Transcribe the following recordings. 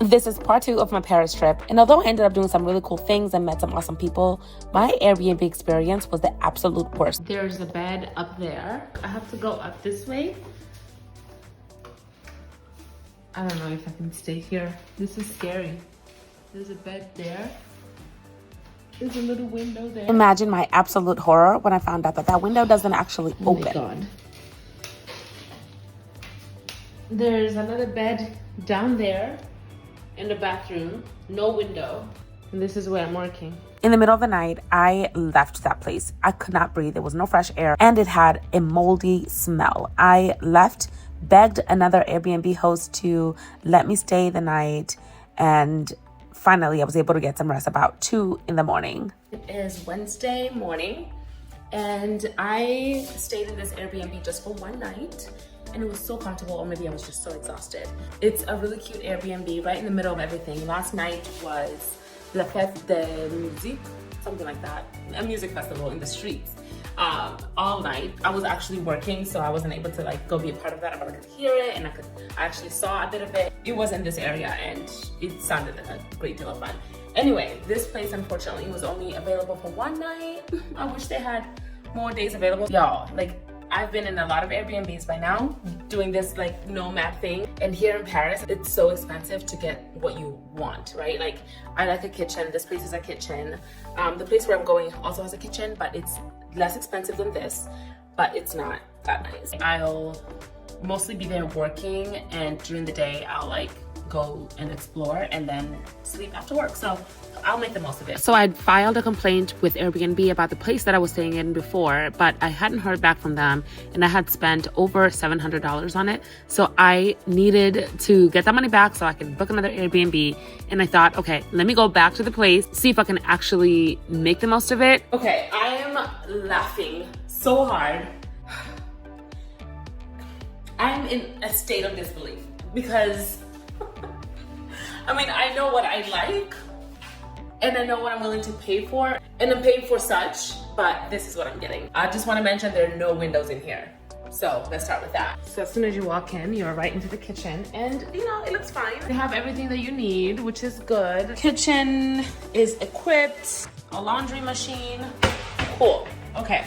This is part 2 of my Paris trip, and although I ended up doing some really cool things and met some awesome people, my Airbnb experience was the absolute worst. There's a bed up there. I have to go up this way. I don't know if I can stay here. This is scary. There's a bed there. There's a little window there. Imagine my absolute horror when I found out that that window doesn't actually open. Oh my God. There's another bed down there. In the bathroom, no window. And this is where I'm working. In the middle of the night, I left that place. I could not breathe. There was no fresh air and it had a moldy smell. I left, begged another Airbnb host to let me stay the night, and finally I was able to get some rest about 2 in the morning. It is Wednesday morning and I stayed in this Airbnb just for one night. And it was so comfortable, or maybe I was just so exhausted. It's a really cute Airbnb right in the middle of everything. Last night was La Fête de Musique, something like that, a music festival in the streets. All night. I was actually working, so I wasn't able to like go be a part of that, but I could hear it and I actually saw a bit of it. It was in this area and it sounded like a great deal of fun. Anyway, this place unfortunately was only available for one night. I wish they had more days available. Y'all, like, I've been in a lot of Airbnbs by now doing this like nomad thing, and here in Paris it's so expensive to get what you want, right? Like, I like a kitchen. This place is a kitchen. The place where I'm going also has a kitchen, but it's less expensive than this, but it's not that nice. I'll mostly be there working, and during the day I'll like go and explore and then sleep after work. So I'll make the most of it. So I'd filed a complaint with Airbnb about the place that I was staying in before, but I hadn't heard back from them and I had spent over $700 on it. So I needed to get that money back so I could book another Airbnb. And I thought, okay, let me go back to the place, see if I can actually make the most of it. Okay, I am laughing so hard. I'm in a state of disbelief because I mean, I know what I like and I know what I'm willing to pay for, and I'm paying for such, but this is what I'm getting. I just want to mention there are no windows in here. So let's start with that. So as soon as you walk in, you're right into the kitchen, and you know, it looks fine. They have everything that you need, which is good. Kitchen is equipped, a laundry machine. Cool. Okay.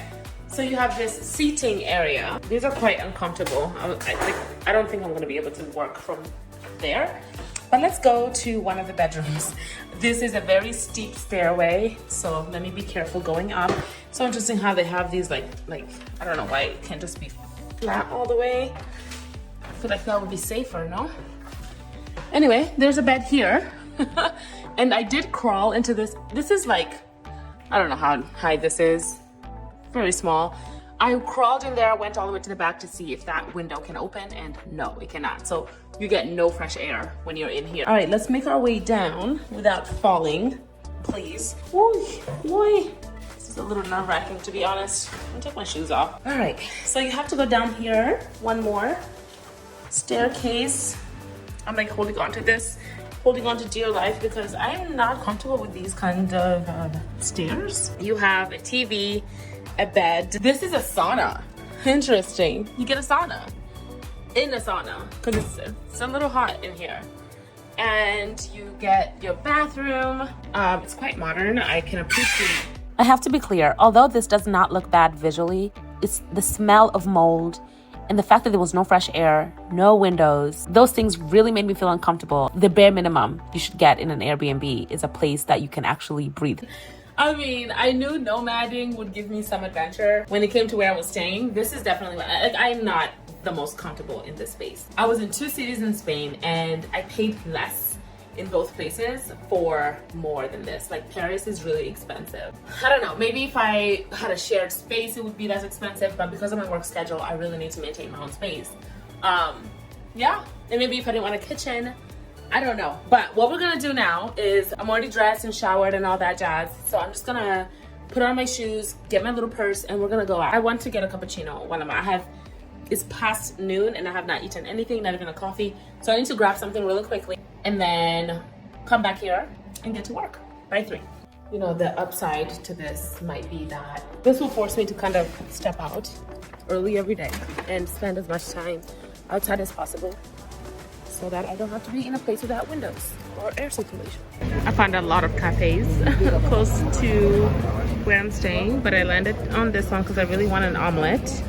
So you have this seating area. These are quite uncomfortable. I don't think I'm going to be able to work from there. But let's go to one of the bedrooms. This is a very steep stairway, so let me be careful going up. So interesting how they have these like I don't know why it can't just be flat all the way. I feel like that would be safer, no? Anyway, there's a bed here. And I did crawl into this. This is like, I don't know how high this is. Very small. I crawled in there, went all the way to the back to see if that window can open, and no, it cannot. So you get no fresh air when you're in here. All right, let's make our way down without falling, please. Boy, this is a little nerve-wracking, to be honest. I'm gonna take my shoes off. All right, so you have to go down here, one more staircase. I'm like holding on to this, holding on to dear life because I'm not comfortable with these kind of stairs. You have a TV, a bed. This is a sauna. Interesting. You get a sauna in a sauna because it's a little hot in here. And you get your bathroom. It's quite modern. I can appreciate. I have to be clear, although this does not look bad visually, it's the smell of mold and the fact that there was no fresh air, no windows. Those things really made me feel uncomfortable. The bare minimum you should get in an Airbnb is a place that you can actually breathe. I mean, I knew nomading would give me some adventure. When it came to where I was staying, this is definitely what I'm not the most comfortable in this space. I was in 2 cities in Spain and I paid less in both places for more than this. Like, Paris is really expensive. I don't know, maybe if I had a shared space, it would be less expensive, but because of my work schedule, I really need to maintain my own space. Yeah, and maybe if I didn't want a kitchen, I don't know. But what we're gonna do now is, I'm already dressed and showered and all that jazz. So I'm just gonna put on my shoes, get my little purse, and we're gonna go out. I want to get a cappuccino when I'm out. It's past noon and I have not eaten anything, not even a coffee. So I need to grab something really quickly and then come back here and get to work by 3. You know, the upside to this might be that this will force me to kind of step out early every day and spend as much time outside as possible. so that I don't have to be in a place without windows or air circulation. I found a lot of cafes close to where I'm staying, but I landed on this one because I really want an omelet.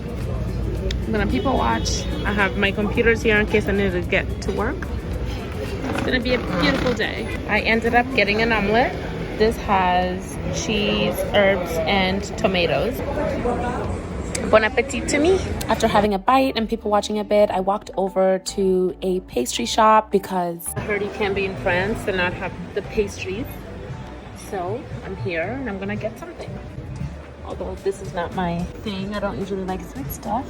I'm gonna people watch. I have my computers here in case I need to get to work. It's gonna be a beautiful day. I ended up getting an omelet. This has cheese, herbs, and tomatoes. Bon appetit to me. After having a bite and people watching a bit, I walked over to a pastry shop because I heard you can't be in France and not have the pastries. So I'm here and I'm gonna get something. Although this is not my thing, I don't usually like sweet stuff.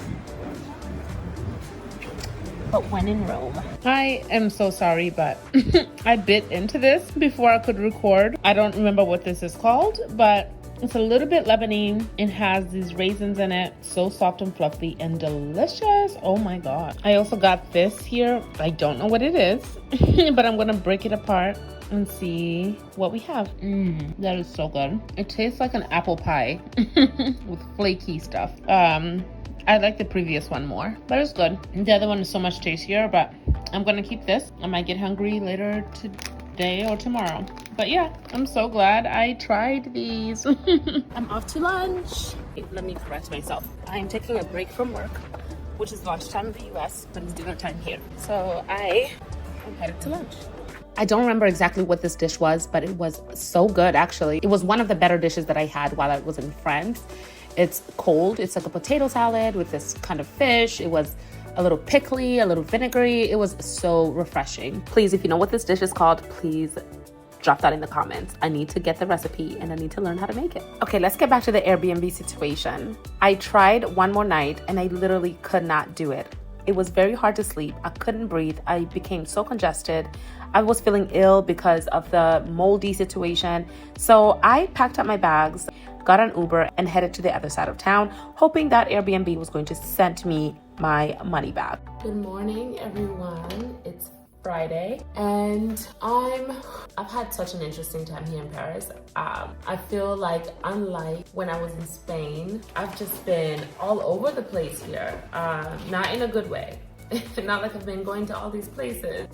But when in Rome. I am so sorry, but I bit into this before I could record. I don't remember what this is called, but it's a little bit Lebanese. It has these raisins in it, so soft and fluffy and delicious. Oh my God. I also got this here. I don't know what it is, but I'm gonna break it apart and see what we have. That is so good. It tastes like an apple pie with flaky stuff. I like the previous one more, but it's good. The other one is so much tastier, but I'm gonna keep this. I might get hungry later today or tomorrow. But yeah, I'm so glad I tried these. I'm off to lunch. Let me correct myself. I'm taking a break from work, which is lunchtime in the US, but it's dinner time here. So I am headed to lunch. I don't remember exactly what this dish was, but it was so good actually. It was one of the better dishes that I had while I was in France. It's cold. It's like a potato salad with this kind of fish. It was a little pickly, a little vinegary. It was so refreshing. Please, if you know what this dish is called, please drop that in the comments. I need to get the recipe and I need to learn how to make it. Okay, let's get back to the Airbnb situation. I tried one more night and I literally could not do it. It was very hard to sleep. I couldn't breathe. I became so congested. I was feeling ill because of the moldy situation. So I packed up my bags, got an Uber, and headed to the other side of town, hoping that Airbnb was going to send me my money back. Good morning, everyone. It's Friday, and I've had such an interesting time here in Paris. I feel like, unlike when I was in Spain, I've just been all over the place here. Not in a good way. Not like I've been going to all these places.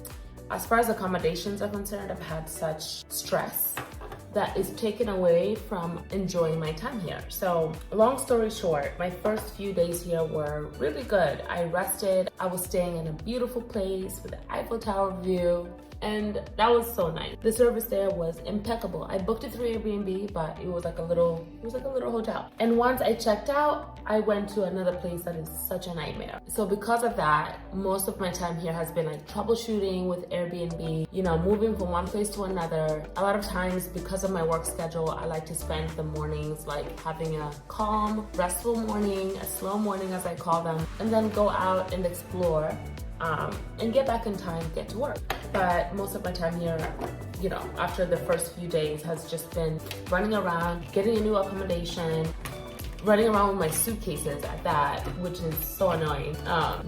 As far as accommodations are concerned, I've had such stress that is taken away from enjoying my time here. So long story short, my first few days here were really good. I rested. I was staying in a beautiful place with the Eiffel Tower view, and that was so nice. The service there was impeccable. I booked it through Airbnb, but it was like a little hotel. And once I checked out, I went to another place that is such a nightmare. So because of that, most of my time here has been like troubleshooting with Airbnb, you know, moving from one place to another. A lot of times, because of my work schedule, I like to spend the mornings like having a calm, restful morning, a slow morning as I call them, and then go out and explore. And get back in time, get to work. But most of my time here, you know, after the first few days has just been running around, getting a new accommodation, running around with my suitcases at that, which is so annoying.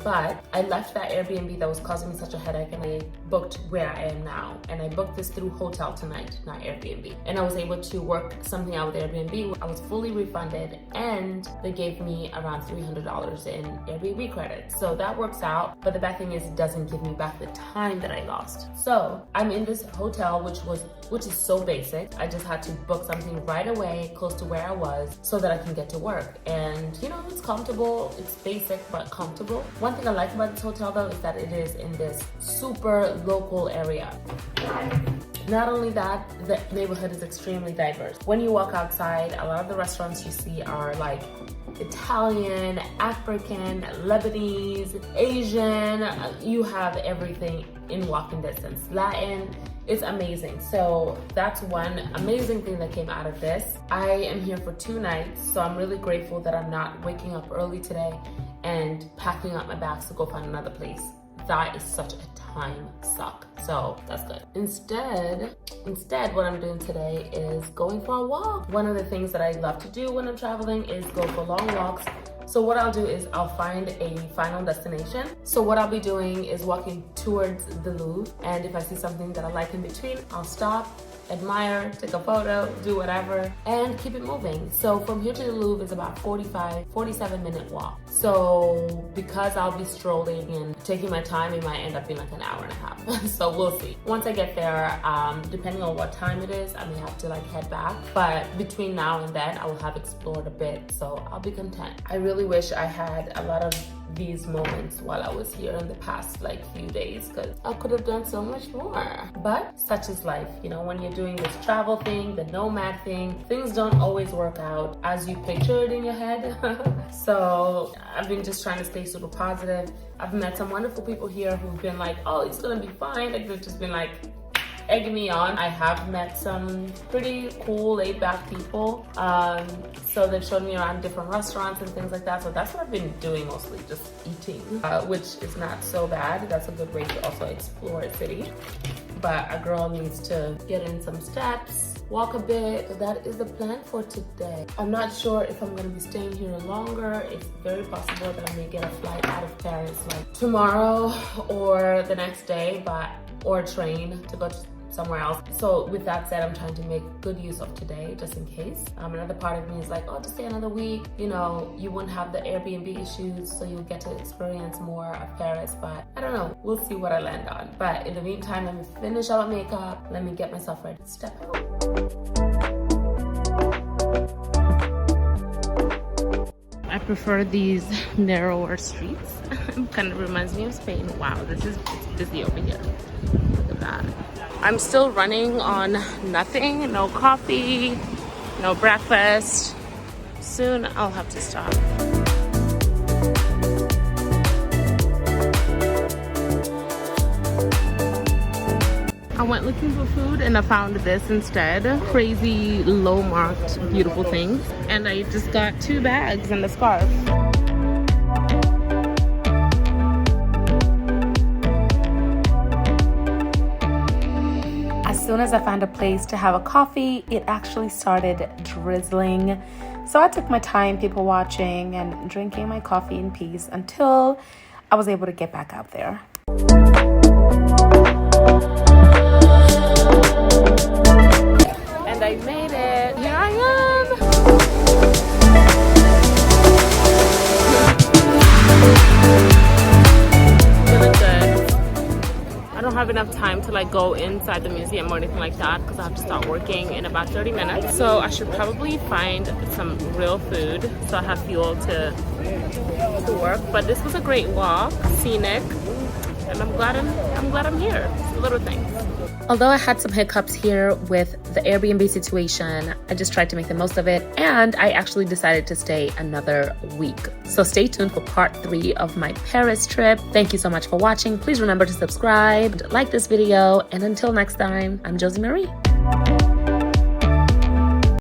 But I left that Airbnb that was causing me such a headache and I booked where I am now. And I booked this through Hotel Tonight, not Airbnb. And I was able to work something out with Airbnb. I was fully refunded and they gave me around $300 in Airbnb credits. So that works out. But the bad thing is it doesn't give me back the time that I lost. So I'm in this hotel, which is so basic. I just had to book something right away close to where I was so that I can get to work. And you know, it's comfortable, it's basic but comfortable. One thing I like about this hotel though is that it is in this super local area. Not only that, the neighborhood is extremely diverse. When you walk outside, a lot of the restaurants you see are like Italian, African, Lebanese, Asian. You have everything in walking distance. Latin. It's amazing. So that's one amazing thing that came out of this. I am here for 2 nights, so I'm really grateful that I'm not waking up early today and packing up my bags to go find another place. That is such a time suck. So that's good. Instead, what I'm doing today is going for a walk. One of the things that I love to do when I'm traveling is go for long walks. So what I'll do is I'll find a final destination. So what I'll be doing is walking towards the Louvre, and if I see something that I like in between, I'll stop, admire, take a photo, do whatever, and keep it moving. So from here to the Louvre is about 47-minute walk. So because I'll be strolling and taking my time, it might end up being like an hour and a half. So we'll see. Once I get there, depending on what time it is, I may have to like head back. But between now and then, I will have explored a bit, so I'll be content. I really wish I had a lot of these moments while I was here in the past like few days, because I could have done so much more. But such is life, you know, when you're doing this travel thing, the nomad thing, things don't always work out as you picture it in your head. So I've been just trying to stay super positive. I've met some wonderful people here who've been like, oh, it's gonna be fine. Like they've just been like egging me on. I have met some pretty cool laid back people. So they've shown me around different restaurants and things like that. So that's what I've been doing mostly, just eating, which is not so bad. That's a good way to also explore a city. But a girl needs to get in some steps, walk a bit. So that is the plan for today. I'm not sure if I'm gonna be staying here longer. It's very possible that I may get a flight out of Paris like tomorrow or the next day, or a train to go to somewhere else. So with that said, I'm trying to make good use of today just in case. Another part of me is like, oh, just stay another week. You know, you wouldn't have the Airbnb issues, so you'll get to experience more of Paris. But I don't know, we'll see what I land on. But in the meantime, let me finish up my makeup. Let me get myself ready to step out. I prefer these narrower streets. It kind of reminds me of Spain. Wow, it's busy over here. Look at that. I'm still running on nothing, no coffee, no breakfast. Soon I'll have to stop. I went looking for food and I found this instead. Crazy low marked beautiful things. And I just got 2 bags and a scarf. As soon as I found a place to have a coffee, it actually started drizzling. So I took my time people watching and drinking my coffee in peace until I was able to get back out there. And I made it. Here I am. Feeling good. I don't have enough time to like go inside the museum or anything like that because I have to start working in about 30 minutes. So I should probably find some real food so I have fuel to work. But this was a great walk, scenic, and I'm glad I'm here. It's the little things. Although I had some hiccups here with the Airbnb situation, I just tried to make the most of it, and I actually decided to stay another week. So stay tuned for part 3 of my Paris trip. Thank you so much for watching. Please remember to subscribe, like this video, and until next time, I'm Josie Marie.